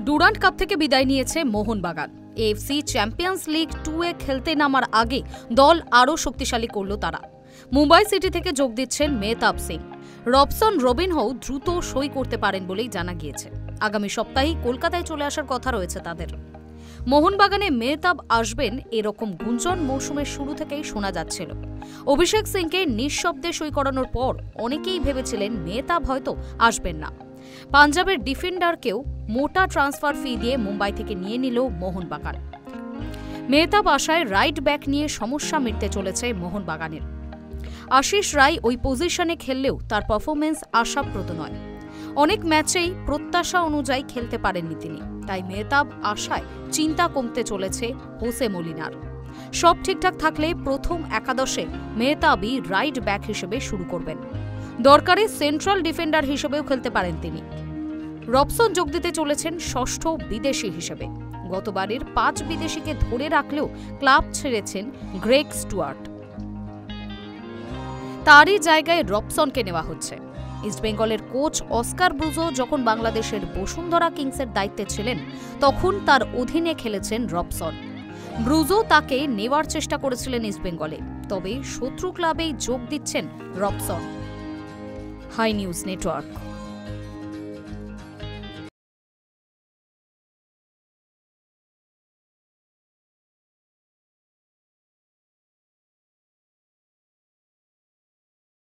Durand cup থেকে বিদায় নিয়েছে মোহনবাগান। এএফসি চ্যাম্পিয়ন্স লিগ 2-এ খেলতে নামার আগে দল আরও শক্তিশালী করল তারা। মুম্বাই সিটি থেকে যোগ দিচ্ছেন মেহতাব সিং। রবসন রবিনহো দ্রুত সই করতে পারেন বলেই জানা গিয়েছে। আগামী সপ্তাহেই কলকাতায় চলে আসার কথা রয়েছে তাদের। মোহনবাগানে মেহতাব আসবেন এরকম গুঞ্জন মৌসুমের শুরু থেকেই শোনা যাচ্ছিল। অভিষেক সিংকে নিঃশব্দে সই করানোর পর অনেকেই ভেবেছিলেন মেহতাব হয়তো আসবেন না। পাঞ্জাবের ডিফেন্ডারকেও মোটা ট্রান্সফার ফি দিয়ে মুম্বাই থেকে নিয়ে নিল মোহনবাগান। মেহতাব আশায় রাইট ব্যাক নিয়ে সমস্যা মিটতে চলেছে মোহনবাগানের। আশিস রায় ওই পজিশনে খেললেও তার পারফরমেন্স আশাপ্রদ নয়। অনেক ম্যাচেই প্রত্যাশা অনুযায়ী খেলতে পারেননি তিনি। তাই মেহতাব আশায় চিন্তা কমতে চলেছে হোসে মলিনার। সব ঠিকঠাক থাকলে প্রথম একাদশে মেহতাবই রাইট ব্যাক হিসেবে শুরু করবেন। দরকারে সেন্ট্রাল ডিফেন্ডার হিসেবেও খেলতে পারেন তিনি। রবসন যোগ দিতে চলেছেন ষষ্ঠ বিদেশি হিসেবে। গতবারের 5 বিদেশিকে ধরে রাখলেও ক্লাব ছেড়েছেন গ্রেগ স্টুয়ার্ট। তারই জায়গায় রবসনকে নেওয়া হচ্ছে। ইস্টবেঙ্গলের কোচ অস্কার ব্রুজো যখন বাংলাদেশের বসুন্ধরা কিংসের দায়িত্বে ছিলেন তখন তার অধীনে খেলেছেন রবসন। ব্রুজো তাকে নেওয়ার চেষ্টা করেছিলেন ইস্টবেঙ্গলে, তবে শত্রু ক্লাবেই যোগ দিচ্ছেন রবসন। High news network.